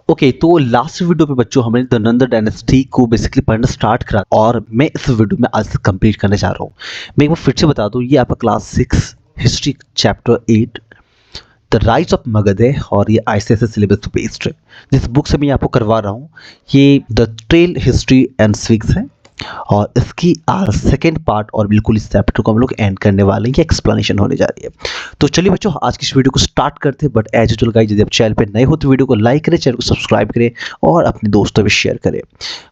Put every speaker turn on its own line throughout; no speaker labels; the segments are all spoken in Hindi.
ओके, तो लास्ट वीडियो पे बच्चों हमने द नंदा डायनेस्टी को बेसिकली पढ़ना स्टार्ट करा और मैं इस वीडियो में आज तक कंप्लीट करने जा रहा हूँ। मैं एक बार फिर से बता दूँ, ये आपका class 6 history chapter 8 the rise of Magadh है और ये आईसीएसई सिलेबस बेस्ड है। जिस बुक से मैं आपको करवा रहा हूँ ये द ट्रेल हिस्ट्री एंड स्विग्स है और इसकी सेकेंड पार्ट और बिल्कुल इस चैप्टर को हम लोग एंड करने वाले हैं, ये एक्सप्लेनेशन होने जा रही है। तो चलिए बच्चों आज की इस वीडियो को स्टार्ट करते हैं। बट एज यूजुअल गाइस, यदि आप चैनल पे नए हो तो वीडियो को लाइक करें, चैनल को सब्सक्राइब करें और अपने दोस्तों में शेयर करें।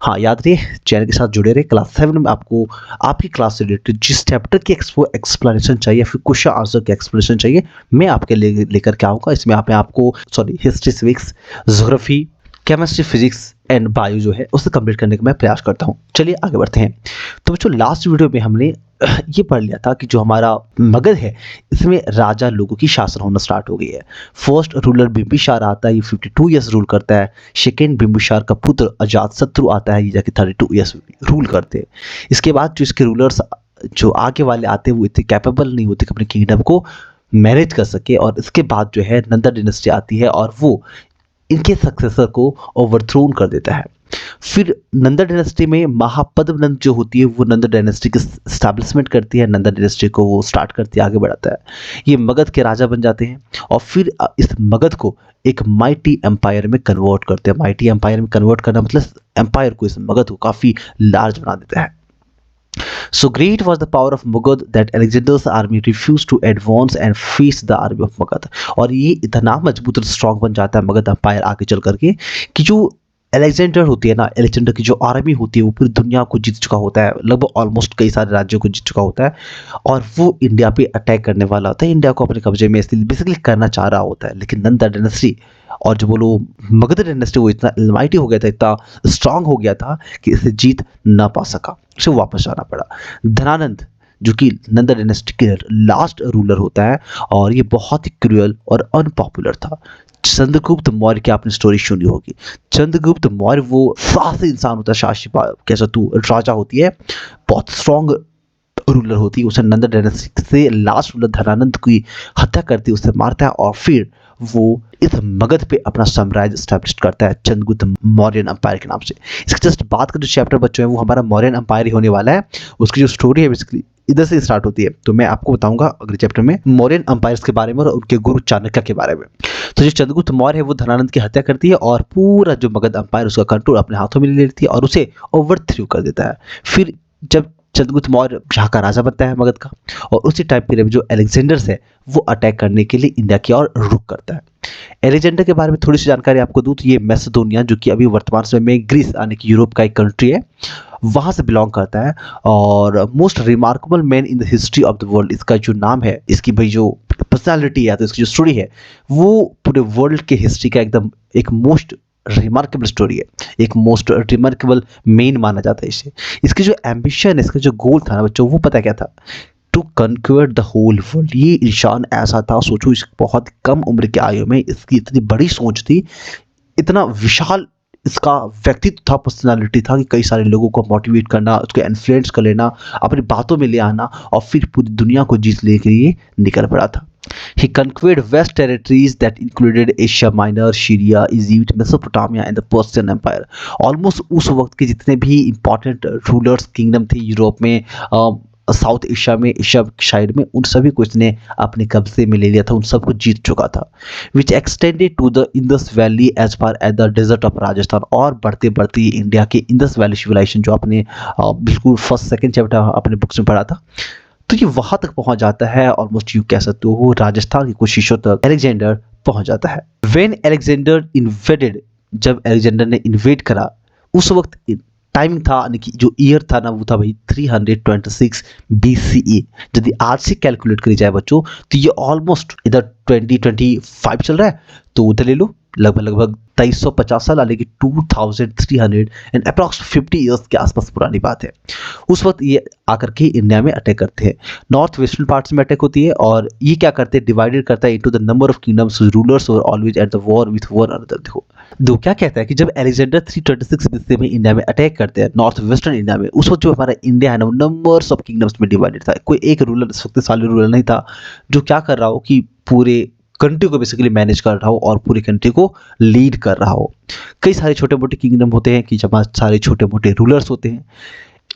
हाँ, याद रहे चैनल के साथ जुड़े रहे। क्लास 7 में आपको आपकी क्लास से रिलेटेड जिस चैप्टर की एक्सप्लेनेशन चाहिए फिर क्वेश्चन आंसर की एक्सप्लेनेशन चाहिए, मैं आपके लेकर के आऊँगा। इसमें आपको history, civics, geography, chemistry, physics and bio जो है उसे कंप्लीट करने का मैं प्रयास करता हूँ। चलिए आगे बढ़ते हैं। तो बच्चों लास्ट वीडियो में हमने ये पढ़ लिया था कि जो हमारा मगध है इसमें राजा लोगों की शासन होना स्टार्ट हो गई है। फर्स्ट रूलर बिंबिसार आता है, ये 52 ईयर्स रूल करता है। सेकेंड बिंबिसार का पुत्र अजातशत्रु आता है, ये जाके 32 ईयर्स रूल करते हैं। इसके बाद जो इसके रूलर्स जो आगे वाले आते हैं वो इतने कैपेबल नहीं होते कि अपने किंगडम को मैनेज कर सके। और इसके बाद जो है नंदा डिनेस्टी आती है और वो इनके सक्सेसर को ओवरथ्रोन कर देता है। फिर नंदा डायनेस्टी में महापद्मनंद जो होती है वो नंदा डायनेस्टी की स्टैब्लिशमेंट करती है, नंदा डायनेस्टी को वो स्टार्ट करती है, आगे बढ़ाता है। ये मगध के राजा बन जाते हैं और फिर इस मगध को एक माइटी एम्पायर में कन्वर्ट करते हैं। माइटी एम्पायर में कन्वर्ट करना मतलब एम्पायर को, इस मगध को काफ़ी लार्ज बना देता है। So great was the power of Magad that Alexander's army refused to advance and face the army of Magad। और ये इतना मजबूत और स्ट्रांग बन जाता है मगध एम्पायर आगे चल करके कि जो अलेक्जेंडर होती है ना, अलेक्जेंडर की जो आर्मी होती है वो पूरी दुनिया को जीत चुका होता है, लगभग ऑलमोस्ट कई सारे राज्यों को जीत चुका होता है और वो इंडिया पे अटैक करने वाला होता है, इंडिया को अपने कब्जे में बेसिकली करना चाह रहा होता है। लेकिन नंदा डायनेस्टी और जो बोलो मगध डायनेस्टी वो इतना अलमाइटी हो गया था, इतना स्ट्रांग हो गया था कि इसे जीत ना पा सका, उसे वापस आना पड़ा। धनानंद जो कि नंदा डायनेस्टी के लास्ट रूलर होता है और ये बहुत ही क्रूअल और अनपॉपुलर था। चंद्रगुप्त मौर्य की आपने स्टोरी सुनी होगी। चंद्रगुप्त मौर्य वो साहसी इंसान होता है, शासी कैसा तू राजा होती है, बहुत स्ट्रांग रूलर होती है। उसे नंदा डायनेस्टी से लास्ट रूलर धनानंद की हत्या करती है, उसे मारता है और फिर वो इस मगध पे अपना साम्राज्य स्टैब्लिश करता है चंद्रगुप्त मौर्यन एम्पायर के नाम से। इसके जस्ट बात का जो चैप्टर बच्चों है वो हमारा मौर्यन एम्पायर ही होने वाला है। उसकी जो स्टोरी है बेसिकली इधर से स्टार्ट होती है। तो मैं आपको बताऊंगा अगले चैप्टर में मौर्यन एम्पायर्स के बारे में और उनके गुरु चाणक्य के बारे में। तो जो चंद्रगुप्त मौर्य है वो धनानंद की हत्या करती है और पूरा जो मगध एम्पायर उसका कंट्रोल अपने हाथों में ले लेती है और उसे ओवरथ्रो कर देता है। फिर जब चंद्रगुप्त मौर्य यहाँ का राजा बनता है मगध का और उसी टाइम पीरियड में जो अलेक्जेंडर्स है वो अटैक करने के लिए इंडिया की ओर रुख करता है। एलेक्जेंडर के बारे में थोड़ी सी जानकारी आपको दूं तो ये मैसेडोनिया जो कि अभी वर्तमान समय में ग्रीस यानी कि यूरोप का एक कंट्री है वहाँ से बिलोंग करता है और most remarkable man in the history of the world इसका जो नाम है, इसकी भाई जो पर्सनालिटी है तो इसकी जो स्टोरी है वो पूरे वर्ल्ड के हिस्ट्री का एकदम एक मोस्ट रिमार्केबल स्टोरी है, एक मोस्ट रिमार्केबल मेन माना जाता है इसे। इसकी जो एम्बिशन, इसका जो गोल था ना बच्चों वो पता क्या था? To conquer the whole world. ये इंसान ऐसा था, सोचो इस बहुत कम उम्र की आयु में इसकी इतनी बड़ी सोच थी, इतना विशाल इसका व्यक्तित्व था, पर्सनालिटी था कि कई सारे लोगों को मोटिवेट करना, उसको इन्फ्लुएंस कर लेना, अपनी बातों में ले आना और फिर पूरी दुनिया को जीत लेने के लिए निकल पड़ा था। He conquered vast territories that included Asia Minor, Syria, Egypt, Mesopotamia and the Persian Empire। Almost उस वक्त के जितने भी important rulers kingdom थे यूरोप में, साउथ एशिया में, एशिया साइड में, उन सभी को इसने अपने कब्जे में ले लिया था, उन सबको जीत चुका था। Which extended to the Indus valley as far as the desert of Rajasthan. और बढ़ते बढ़ते इंडिया के इंडस वैली सिविलाइजेशन जो आपने बिल्कुल फर्स्ट सेकेंड चैप्टर अपने बुक्स में पढ़ा था, तो ये वहां तक पहुंच जाता है, ऑलमोस्ट यू कह सकते हो राजस्थान की कुछ हिस्सों तक एलेक्जेंडर पहुंच जाता है। व्हेन एलेक्जेंडर इन्वेडेड, जब एलेक्जेंडर ने इन्वेड करा उस वक्त टाइमिंग था यानी कि जो ईयर था ना वो था भाई 326 BCE। यदि आज से कैलकुलेट करी जाए बच्चों तो ये ऑलमोस्ट इधर 2025 चल रहा है तो उधर ले लो लगभग 2350 साल यानी कि 2300 एंड अप्रॉक्स 50 ईयर्स के आसपास पुरानी बात है। उस वक्त ये आकर के इंडिया में अटैक करते हैं, नॉर्थ वेस्टर्न पार्ट्स में अटैक होती है और ये क्या करते हैं, डिवाइडेड करता है into the number of kingdoms, rulers were always at the war with one another. देखो दो क्या कहता है कि जब अलेक्जेंडर 326 BC में इंडिया में अटैक करते हैं नॉर्थ वेस्टर्न इंडिया में, उस वक्त जो हमारा इंडिया है ना वो नंबर्स ऑफ किंगडम्स में डिवाइडेड था। कोई एक रूलर शक्तिशाली रूलर नहीं था जो क्या कर रहा हो कि पूरे कंट्री को बेसिकली मैनेज कर रहा हो और पूरी कंट्री को लीड कर रहा हो। कई सारे छोटे मोटे किंगडम होते हैं कि जहाँ सारे छोटे मोटे रूलर्स होते हैं।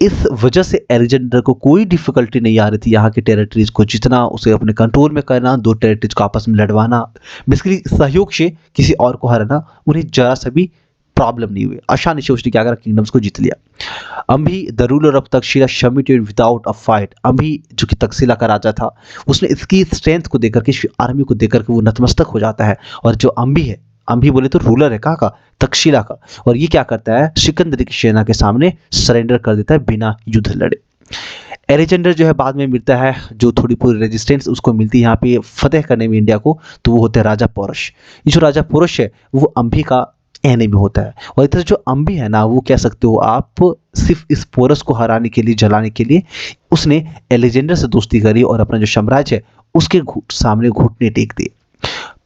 इस वजह से अलेक्जेंडर को कोई डिफिकल्टी नहीं आ रही थी यहाँ के टेरिटरीज को जितना, उसे अपने कंट्रोल में करना, दो टेरिटरीज को आपस में लड़वाना, बेसिकली सहयोग से किसी और को हराना उन्हें जरा सा भी प्रॉब्लम नहीं हुई। आसानी से उसने क्या करा, किंगडम्स को जीत लिया। Ambhi the ruler of Takshashila submitted without a fight. Ambhi जो कि तक्षशिला का राजा था, उसने इसकी स्ट्रेंथ को देखकर के, आर्मी को देखकर के वो नतमस्तक हो जाता है। और जो अम्भी है, अम्भी बोले तो रूलर है कहाँ का, तक्षशिला का, और ये क्या करता है, सिकंदर की सेना के सामने सरेंडर कर देता है बिना युद्ध लड़े। अलेक्जेंडर जो है बाद में मिलता है, जो थोड़ी पूरी रेजिस्टेंस उसको मिलती है यहाँ पे फतेह करने में इंडिया को, तो वो होते हैं राजा पोरश। ये जो राजा पोरश है वो अम्भी का एनिमी होता है। और इधर जो अम्भी है ना, वो कह सकते हो आप, सिर्फ इस पोरस को हराने के लिए, जलाने के लिए उसने अलेक्जेंडर से दोस्ती करी और अपना जो साम्राज्य है उसके सामने घुटने टेक दिए।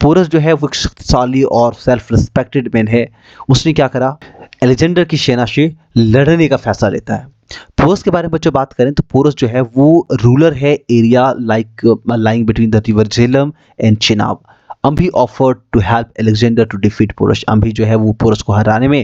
पोरस जो है वो एक शक्तिशाली और सेल्फ रिस्पेक्टेड मैन है। उसने क्या करा, अलेक्जेंडर की सेना से लड़ने का फैसला लेता है। पोरस के बारे में बच्चों बात करें तो पोरस जो है वो रूलर है area lying between the river Jhelum and Chenab. Ambhi offered to help Alexander to defeat Porus. Ambhi जो है वो पोरस को हराने में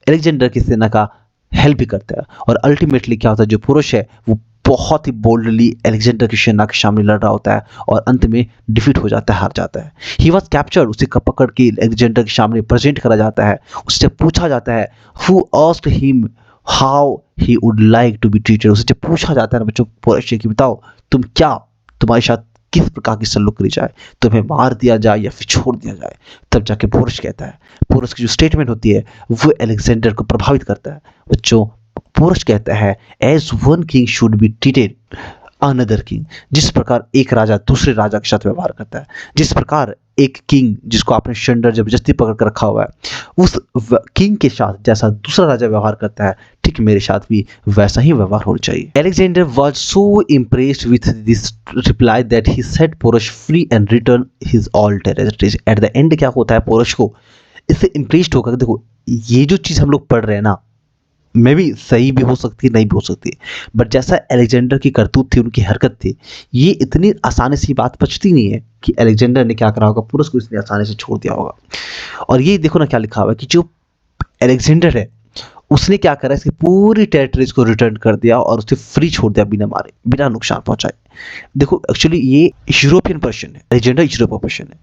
अलेक्जेंडर की सेना का हेल्प भी करता है। और अल्टीमेटली क्या होता है, जो पोरस है वो बहुत ही बोल्डली अलेक्जेंडर की सेना के सामने लड़ रहा होता है और अंत में डिफीट हो जाता है, हार जाता है। ही वॉज कैप्चर्ड, उसे पकड़ के अलेक्जेंडर के सामने प्रेजेंट करा जाता है। उससे पूछा जाता है who asked him how he would like to be treated. उससे पूछा जाता है ना बच्चों पोरस से कि बताओ तुम क्या, तुम्हारे साथ किस प्रकार की सलूक करी जाए, तुम्हें मार दिया जाए या फिर छोड़ दिया जाए। तब जाके पोरस कहता है, पोरस की जो स्टेटमेंट होती है वो अलेक्जेंडर को प्रभावित करता है। बच्चों पोरस कहता है as one king should be treated another king. जिस प्रकार एक राजा दूसरे राजा के साथ व्यवहार करता है, जिस प्रकार एक किंग जिसको आपने शंडर जबरदस्ती पकड़ कर रखा हुआ है, उस किंग के साथ जैसा दूसरा राजा व्यवहार करता है, ठीक मेरे साथ भी वैसा ही व्यवहार होना चाहिए। Alexander was so impressed with this reply that he set Porus free and return his all territories. At the end क्या होता है, पोरस को इससे इम्प्रेस्ड होकर, देखो ये जो चीज़ हम लोग पढ़ रहे हैं ना, मे भी सही भी हो सकती है, नहीं भी हो सकती, बट जैसा अलेक्जेंडर की करतूत थी, उनकी हरकत थी, ये इतनी आसानी से बात पचती नहीं है कि अलेक्जेंडर ने क्या करा होगा, पोरस को इसने आसानी से छोड़ दिया होगा। और ये देखो ना क्या लिखा हुआ है कि जो अलेक्जेंडर है उसने क्या करा, इसकी पूरी टेरिटरीज को रिटर्न कर दिया और उसे फ्री छोड़ दिया बिना मारे, बिना नुकसान पहुंचाए। देखो एक्चुअली ये यूरोपियन पर्सन है, अलेक्जेंडर यूरोपियन पर्सन है।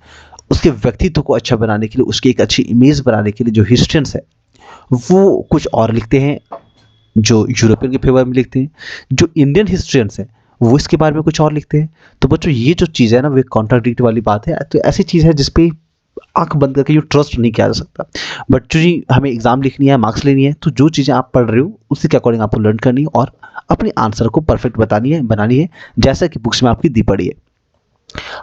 उसके व्यक्तित्व को अच्छा बनाने के लिए, उसकी एक अच्छी इमेज बनाने के लिए जो हिस्ट्रियंस है वो कुछ और लिखते हैं, जो यूरोपियन के फेवर में लिखते हैं, जो इंडियन हिस्ट्रियंस हैं वो इसके बारे में कुछ और लिखते हैं। तो बच्चों ये जो चीज़ है ना, वो कॉन्ट्राडिक्ट वाली बात है। तो ऐसी चीज़ है जिसपे आंख बंद करके जो ट्रस्ट नहीं किया जा सकता। बट जो जी हमें एग्जाम लिखनी है, मार्क्स लेनी है, तो जो चीज़ें आप पढ़ रहे हो उसी के अकॉर्डिंग आपको लर्न करनी है और अपने आंसर को परफेक्ट बनानी है जैसा कि बुक्स में आपकी दी पड़ी है।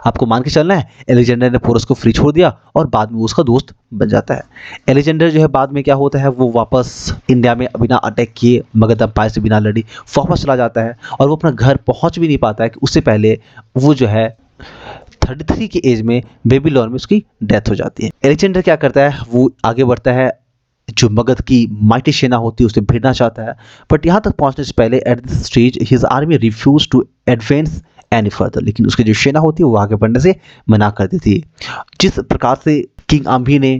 आपको मान के चलना है अलेक्जेंडर ने पोरस को फ्री छोड़ दिया और बाद में उसका दोस्त बन जाता है। अलेक्जेंडर जो है बाद में क्या होता है, वो वापस इंडिया में बिना अटैक किए, मगध अंपायर से बिना लड़ी वापस चला जाता है और वो अपना घर पहुंच भी नहीं पाता है कि उससे पहले वो जो है 33 की एज में बेबीलोन में उसकी डेथ हो जाती है। अलेक्जेंडर क्या करता है, वो आगे बढ़ता है, जो मगध की माइटी सेना होती है उसे भिड़ना चाहता है, बट यहाँ तक पहुंचने से पहले at this stage his army refuse to advance any further. लेकिन उसकी जो सेना होती है वो आगे बढ़ने से मना कर देती है। जिस प्रकार से किंग अम्भी ने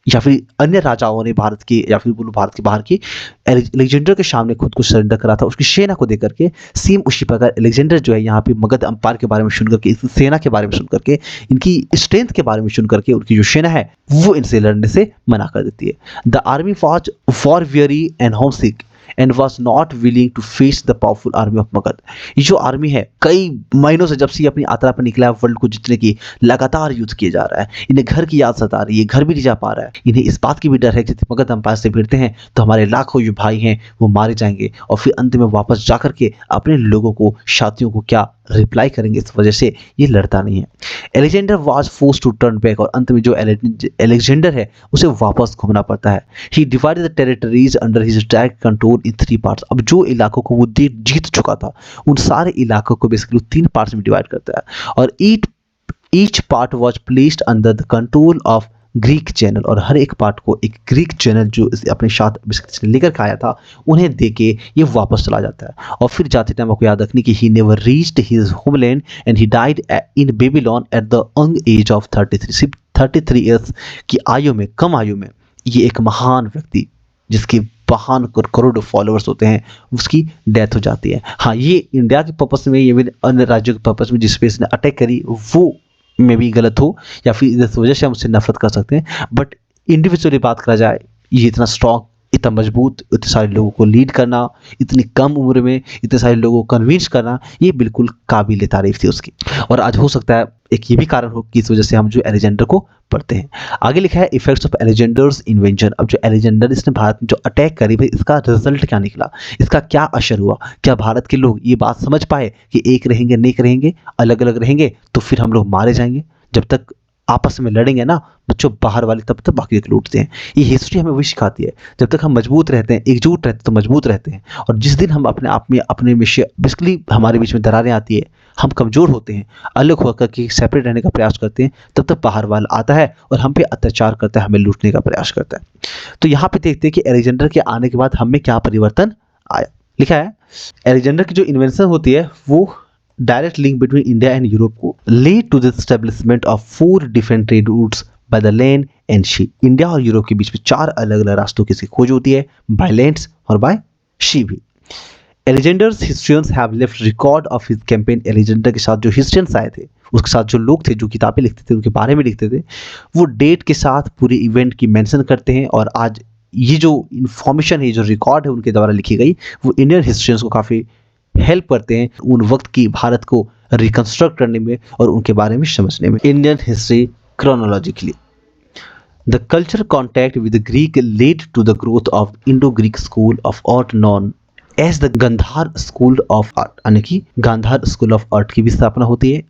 या फिर अन्य राजाओं ने भारत की या फिर बोलो भारत के बाहर की अलेक्जेंडर के सामने खुद को सरेंडर करा था, उसकी सेना को देख करके सेम उसी प्रकार अलेक्जेंडर जो है यहाँ पे मगध अंपायर के बारे में सुन करके, इस सेना के बारे में सुन करके, इनकी स्ट्रेंथ के बारे में सुन करके, उनकी जो सेना है वो इनसे लड़ने से मना कर देती है। The army was war weary and homesick and was not willing to face the powerful army of Magadh. ये जो आर्मी है कई महीनों से, जब से अपनी यात्रा पर निकला है वर्ल्ड को जीतने की, लगातार युद्ध किया जा रहा है। इन्हें घर की याद सता रही है, घर भी नहीं जा पा रहा है। इन्हें इस बात की भी डर है कि मगध अंपायर से भिड़ते हैं तो हमारे लाखों जो भाई हैं वो मारे जाएंगे और फिर अंत में वापस जा करके अपने लोगों को, साथियों को क्या रिप्लाई करेंगे। इस वजह से ये लड़ता नहीं है। Alexander was force to turn back और अंत में जो अलेक्जेंडर है उसे वापस घूमना पड़ता है। He divided the territories under his direct control in 3 parts. अब जो इलाकों को वो जीत चुका था उन सारे इलाकों को बेसिकली 3 पार्ट्स में डिवाइड करता है और each part was placed under the control of Greek general, और हर एक पार्ट को एक ग्रीक जनरल जो अपने साथ लेकर के आया था उन्हें दे के ये वापस चला जाता है। और फिर जाते टाइम आपको याद रखनी कि he never reached his homeland and he died in Babylon at the young age of 33, सिर्फ 33 ईयर्स की आयु में, कम आयु में ये एक महान व्यक्ति जिसके महान करोड़ों फॉलोअर्स होते हैं उसकी डेथ हो जाती है। हाँ, ये इंडिया के पर्पस में, ये अन्य राज्यों के पर्पस में जिस पे इसने अटैक करी वो में भी गलत हो, या फिर इस वजह से हम उससे नफरत कर सकते हैं, बट इंडिविजुअली बात करा जाए, ये इतना स्ट्रॉन्ग, इतना मजबूत, इतने सारे लोगों को लीड करना, इतनी कम उम्र में इतने सारे लोगों को कन्विंस करना, ये बिल्कुल काबिल तारीफ थी उसकी। और आज हो सकता है एक ये भी कारण हो कि इस वजह से हम जो अलेक्जेंडर को पढ़ते हैं। आगे लिखा है इफेक्ट्स ऑफ अलेक्जेंडर्स इन्वेंशन। अब जो अलेक्जेंडर इसने भारत में जो अटैक करी, भाई इसका रिजल्ट क्या निकला, इसका क्या असर हुआ, क्या भारत के लोग ये बात समझ पाए कि एक रहेंगे नेक रहेंगे, अलग अलग रहेंगे तो फिर हम लोग मारे जाएंगे, जब तक आपस में लड़ेंगे ना बच्चों बाहर वाले तब तक बाकी लूटते हैं। ये हिस्ट्री हमें वही सिखाती है, जब तक हम मजबूत रहते हैं, एकजुट रहते हैं तो मजबूत रहते हैं, और जिस दिन हम अपने आप में अपने में बेसिकली हमारे बीच में दरारें आती है, हम कमज़ोर होते हैं, अलग होकर के सेपरेट रहने का प्रयास करते हैं, तब तक बाहर वाला आता है और हम पे अत्याचार करता है, हमें लूटने का प्रयास करता है। तो यहाँ पे देखते हैं कि अलेक्जेंडर के आने के बाद हमें क्या परिवर्तन आया। लिखा है अलेक्जेंडर की जो इन्वेंशन होती है वो direct link between India and Europe को lead to the establishment of 4 different trade routes by the land and sea. India और यूरोप के बीच में 4 अलग अलग रास्तों की खोज होती है, बाय लैंड्स और बाय शी भी। Alexander's historians have left record of his campaign. Alexander के साथ जो हिस्ट्रियंस आए थे, उसके साथ जो लोग थे जो किताबें लिखते थे, उनके बारे में लिखते थे, वो डेट के साथ पूरे इवेंट की मेंशन करते हैं। और आज ये जो इंफॉर्मेशन है, जो रिकॉर्ड है उनके द्वारा लिखी गई, वो इंडियन हिस्ट्रियंस को काफ़ी हेल्प करते हैं उन वक्त की भारत को रिकंस्ट्रक्ट करने में और उनके बारे में समझने में। Indian history chronologically, the culture contact with Greek lead to the growth of Indo Greek school of art known as the Gandhara school of art, यानी कि गांधार स्कूल ऑफ आर्ट की भी स्थापना होती है।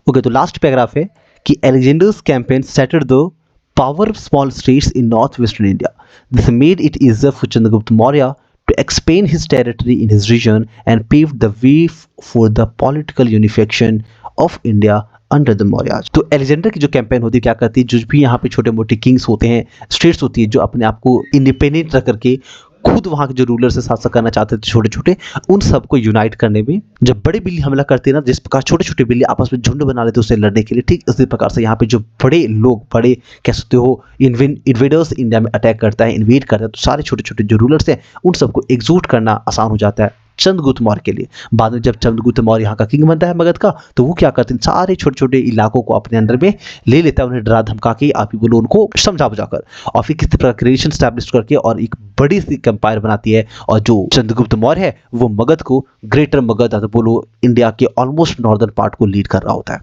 ओके, तो लास्ट पैराग्राफ है कि Alexander's campaign settled the power of small states in north western India. This made it easier for Chandragupta Maurya to expand his territory in his region and paved the way for the political unification of India under the Mauryas। तो अलेक्जेंडर की जो कैंपेन होती है क्या करती है, जो भी यहाँ पे छोटे मोटे किंग्स होते हैं, स्टेट्स होती है जो अपने आप को इंडिपेंडेंट रख करके खुद वहाँ के जो रूलर से शासन करना चाहते थे छोटे छोटे, उन सबको यूनाइट करने में, जब बड़े बिल्ली हमला करते हैं ना, जिस प्रकार छोटे छोटे बिल्ली आपस में झुंड बना लेते उससे लड़ने के लिए, ठीक इसी प्रकार से यहाँ पे जो बड़े लोग, बड़े कह सकते हो इन्वेडर्स इंडिया में अटैक करता है, इन्वेड करता है, तो सारे छोटे छोटे जो रूलर्स हैं उन सबको एकजुट करना आसान हो जाता है चंद्रगुप्त मौर्य के लिए। बाद में जब चंद्रगुप्त मौर्य यहाँ का किंग बनता है मगध का, तो वो क्या करते हैं, सारे छोटे छोटे इलाकों को अपने अंदर में ले लेता है, उन्हें डरा धमका के, आप ही बोलो उनको समझा बुझाकर, और फिर किसी प्रकार रिलेशन स्टैब्लिश करके और एक बड़ी सी कंपायर बनाती है। और जो चंद्रगुप्त मौर्य है वो मगध को, ग्रेटर मगध तो बोलो इंडिया के ऑलमोस्ट नॉर्दर्न पार्ट को लीड कर रहा होता है।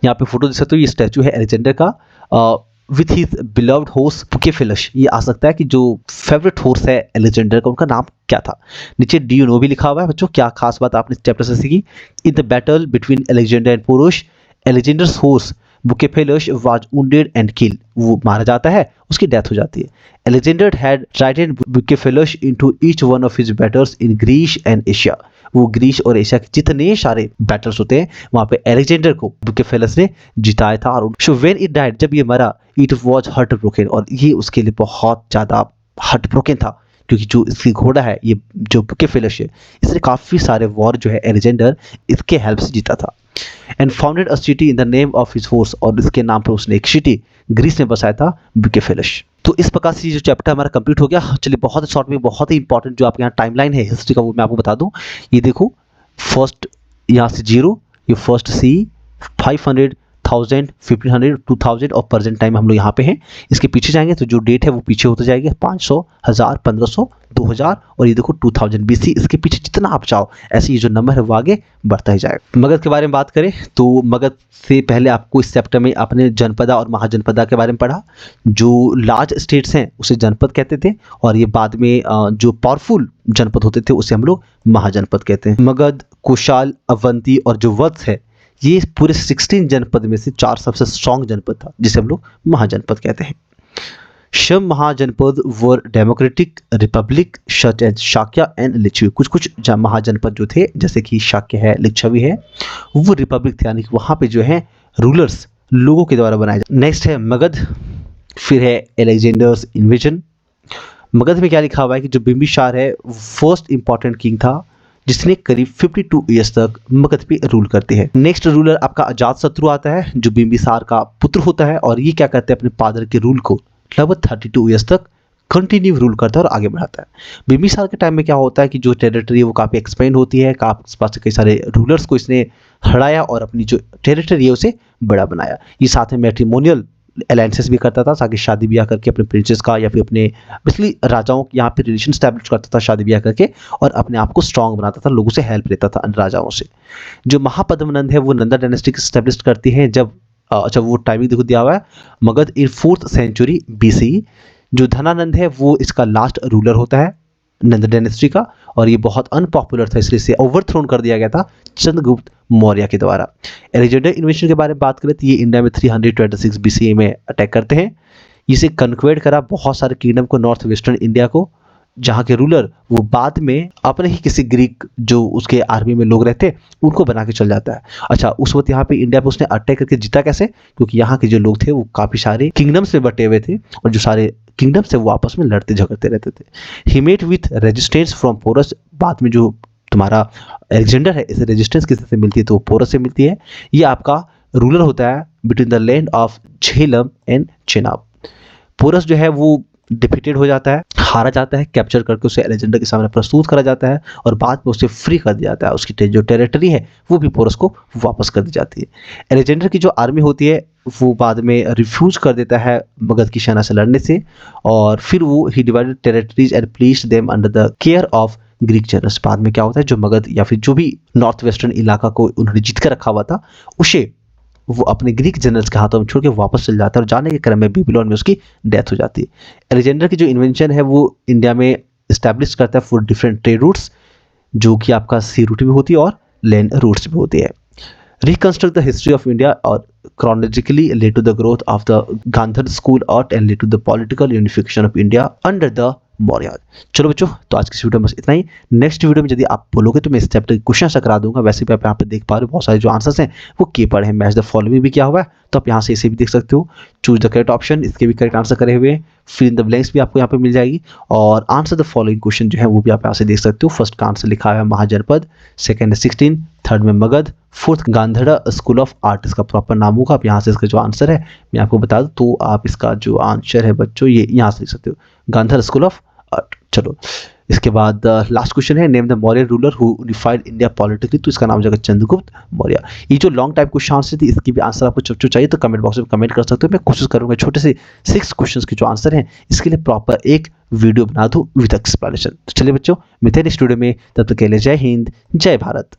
यहाँ पे फोटो देख सकते हो, ये स्टैचू है अलेक्जेंडर का विथ हिज बिलव्ड हॉर्स बुकेफेलस। ये आ सकता है कि जो फेवरेट हॉर्स है अलेक्जेंडर का, उनका नाम क्या था। नीचे डू यू नो भी लिखा हुआ है बच्चों, क्या खास बात आपने चैप्टर से सीखी। In the battle between Alexander and Porus, Alexander's horse Bucephalus was wounded and killed. वो मारा जाता है, उसकी डेथ हो जाती है। Alexander had rided Bucephalus into each one of his battles in Greece and Asia. वो ग्रीस और एशिया के जितने सारे बैटल्स होते हैं वहां पे अलेक्जेंडर को बुकेफेलस ने जिताया था। और सो व्हेन इट डाइड, जब ये मरा, इट वाज हार्ट ब्रोकन, और ये उसके लिए बहुत ज़्यादा हार्ट ब्रोकन था, क्योंकि जो इसकी घोड़ा है, ये जो बुकेफेलस है, इसने काफ़ी सारे वॉर जो है अलेक्जेंडर इसके हेल्प से जीता था। And founded a city in the name of his force, और इसके नाम पर उसने एक सिटी ग्रीस में बसाया था, बुकेफेलस। तो इस प्रकार से जो चैप्टर हमारा कंप्लीट हो गया। चलिए बहुत शॉर्ट में, बहुत ही इंपॉर्टेंट जो आपके यहाँ टाइमलाइन है हिस्ट्री का, वो मैं आपको बता दूं। ये देखो, फर्स्ट यहाँ से 0, ये फर्स्ट C 500 1000 1500 2000 और प्रेजेंट टाइम हम लोग यहाँ पे हैं। इसके पीछे जाएंगे तो जो डेट है वो पीछे होते जाएगी, 500 1000 1500 2000 और ये देखो 2000 BC। इसके पीछे जितना आप चाहो ऐसे ये जो नंबर है वो आगे बढ़ता ही जाएगा। मगध के बारे में बात करें तो मगध से पहले आपको इस चैप्टर में अपने जनपदा और महाजनपदा के बारे में पढ़ा। जो लार्ज स्टेट्स हैं उसे जनपद कहते थे, और ये बाद में जो पावरफुल जनपद होते थे उसे हम लोग महाजनपद कहते हैं। मगध, कुशाल, अवंती और जो वत्स है, ये पूरे 16 जनपद में से 4 सबसे स्ट्रॉन्ग जनपद था, जिसे हम लोग महाजनपद कहते हैं। Some mahajanapada were democratic republic such as Shakya and Licchavi. कुछ कुछ महाजनपद जो थे, जैसे कि शाक्य है, लिच्छवी है, वो रिपब्लिक थे, यानी कि वहाँ पे जो है रूलर्स लोगों के द्वारा बनाए जाते। नेक्स्ट है मगध। फिर है एलेक्जेंडर्स इन्वेजन। मगध में क्या लिखा हुआ है कि जो बिंबिसार है फर्स्ट इंपॉर्टेंट किंग था जिसने करीब 52 ईयर्स तक मगध पे रूल करते हैं। नेक्स्ट रूलर आपका अजात शत्रु आता है जो बिंबिसार का पुत्र होता है और ये क्या करते हैं अपने फादर के रूल को लगभग 32 ईयर्स तक कंटिन्यू रूल करता है और आगे बढ़ाता है। बिंबिसार के टाइम में क्या होता है कि जो टेरिटरी है वो काफ़ी एक्सपेंड होती है, आसपास से कई सारे रूलर्स को इसने हराया और अपनी जो टेरिटरी है उसे बड़ा बनाया। ये साथ में मैट्रिमोनियल अलायंसेस भी करता था ताकि शादी ब्याह करके अपने प्रिंसेस का या फिर अपने बेसिकली राजाओं के यहाँ पे रिलेशन स्टैब्लिश करता था शादी ब्याह करके और अपने आप को स्ट्रांग बनाता था, लोगों से हेल्प लेता था अन्य राजाओं से। जो महापद्मनंद है वो नंदा डायनेस्टी स्टैब्लिश करती है जब अच्छा वो टाइमिंग देखो दिया हुआ है मगध इन 4th सेंचुरी BC। जो धनानंद है वो इसका लास्ट रूलर होता है नंदा डायनेस्टी का और ये बहुत अनपॉपुलर था इसलिए इसे ओवरथ्रोन कर दिया गया था चंद्रगुप्त मौर्य के द्वारा। एलेक्जेंडर इन्वेजन के बारे में बात करें तो ये इंडिया में 326 BC में अटैक करते हैं। इसे कन्क्वेड करा बहुत सारे किंगडम को, नॉर्थ वेस्टर्न इंडिया को, जहाँ के रूलर वो बाद में अपने ही किसी ग्रीक जो उसके आर्मी में लोग रहते उनको बना के चल जाता है। अच्छा उस वक्त यहाँ पे इंडिया पे उसने अटैक करके जीता कैसे, क्योंकि यहाँ के जो लोग थे वो काफ़ी सारे किंगडम्स में बटे हुए थे और जो सारे किंगडम्स थे वो आपस में लड़ते झगड़ते रहते थे। He met with resistance from Porus. बाद में जो तुम्हारा एलेक्जेंडर है इसे रेजिस्टेंस किससे मिलती है तो वो पोरस से मिलती है। ये आपका रूलर होता है between the land of Jhelum and Chenab. Porus जो है वो डिफीटेड हो जाता है, हारा जाता है, कैप्चर करके उसे एलेक्जेंडर के सामने प्रस्तुत करा जाता है और बाद में उसे फ्री कर दिया जाता है। उसकी जो टेरिटरी है वो भी पोरस को वापस कर दी जाती है। एलेक्जेंडर की जो आर्मी होती है वो बाद में रिफ्यूज कर देता है मगध की सेना से लड़ने से और फिर वो he divided territories and placed them under the care of Greek generals. बाद में क्या होता है जो मगध या फिर जो भी नॉर्थ वेस्टर्न इलाका को उन्होंने जीत कर रखा हुआ था उसे वो अपने ग्रीक जनरल्स के हाथों में छोड़ के वापस चल जाता है और जाने के क्रम में बेबीलोन में उसकी डेथ हो जाती है। एलेक्जेंडर की जो इन्वेंशन है वो इंडिया में इस्टेब्लिश करता है फॉर डिफरेंट ट्रेड रूट्स जो कि आपका सी रूट भी होती है और लैंड रूट्स भी होती है। Reconstruct the history of India और chronologically led to the growth of the Gandhar school art and led to the political unification of India under the Maurya. चलो बच्चों तो आज की इस वीडियो में बस इतना ही। नेक्स्ट वीडियो में यदि आप बोलोगे तो मैं इस चैप्टर के क्वेश्चन से करा दूंगा। वैसे भी आप यहाँ पे देख पा रहे हो बहुत सारे जो आंसर्स हैं वो के पढ़े हैं। मैच द फॉलोइंग भी क्या हुआ है तो आप यहाँ से इसे भी देख सकते हो। चूज द करेक्ट ऑप्शन, इसके भी करेक्ट आंसर करे हुए हैं। फिल इन द ब्लैंक्स भी आपको यहाँ पे मिल जाएगी और आंसर द फॉलोइंग क्वेश्चन जो है वो भी आप यहाँ से देख सकते हो। फर्स्ट का आंसर लिखा है महाजनपद, सेकेंड है 16, थर्ड में Magadh, fourth Gandhara school of art इसका प्रॉपर नाम होगा। आप यहाँ से इसका जो आंसर है मैं आपको बता दूँ तो आप इसका जो आंसर है बच्चों ये यहाँ से लिख सकते हो गांधर स्कूल ऑफ आर्ट। चलो इसके बाद लास्ट क्वेश्चन है name the Maurya ruler who unified India politically तो इसका नाम हो जाएगा चंद्रगुप्त मौर्य। ये जो लॉन्ग टाइप क्वेश्चन आंसर थी इसकी भी आंसर आपको छोटे चाहिए तो कमेंट बॉक्स में कमेंट कर सकते हो। मैं कोशिश करूंगा छोटे से 6 क्वेश्चंस के जो आंसर हैं इसके लिए प्रॉपर एक वीडियो बना दूं विद एक्सप्लेनेशन। तो चलिए बच्चों मिलते हैं नेक्स्ट वीडियो में, तब तक के लिए जय हिंद जय भारत।